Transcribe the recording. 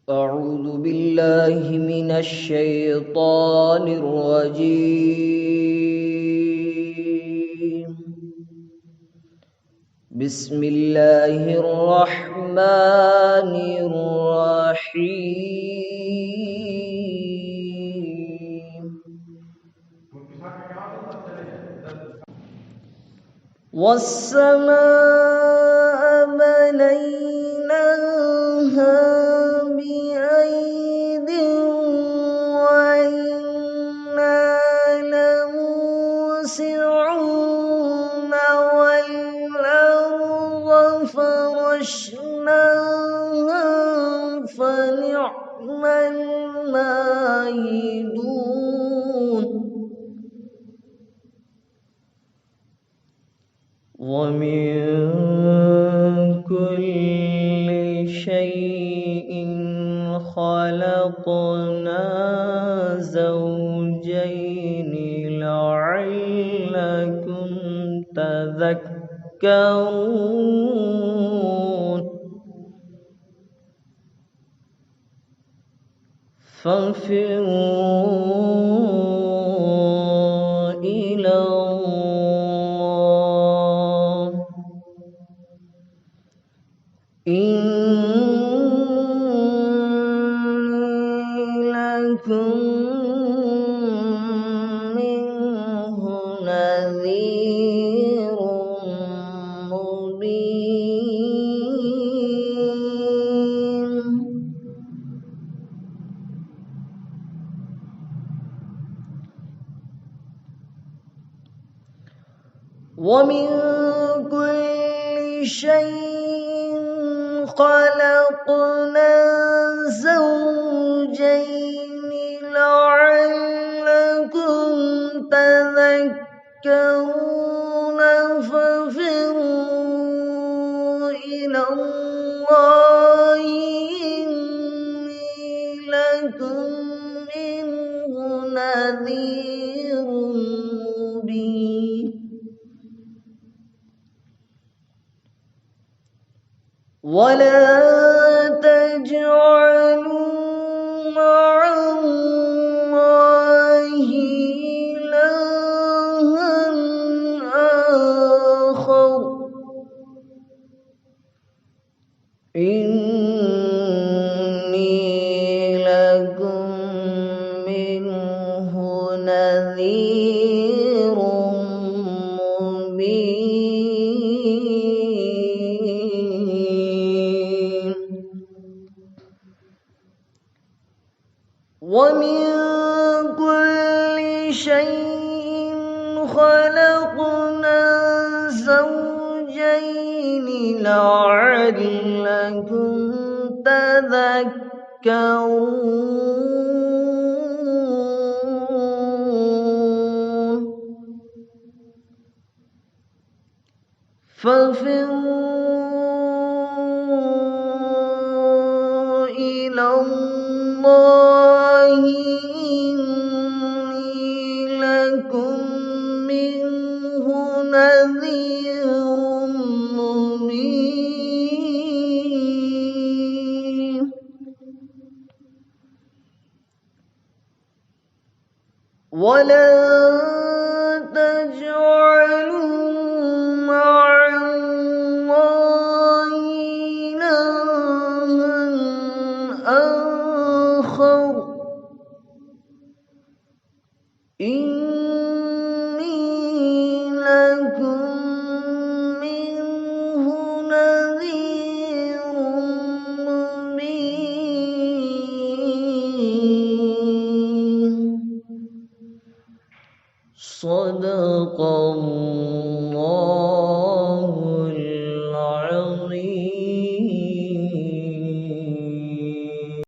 أعوذ بالله من الشيطان الرجيم. بسم الله الرحمن الرحيم. والسماء بنيناها بأيد وإنا لموسعون والأرض فرشناها فنعم الماهدون. ومن كل شيء خلقنا زوجين لعلكم تذكرون. فانفروا إلى الله إني لكم منه نذير مبين. ومن كل شيء خلقنا زوجين لعلكم تذكرون. ففروا إلى الله إني لكم منه نذير مبين. ولا تجعلوا مع الله إلها آخر إني لكم منه نذير مبين. ومن كل شيء خلقنا زوجين لعلكم تذكرون. فانفروا إلى الله إني لكم منه نذير مبين. ولا تجعلوا مع الله إلها آخر إني لكم منه نذير مبين. صدق الله.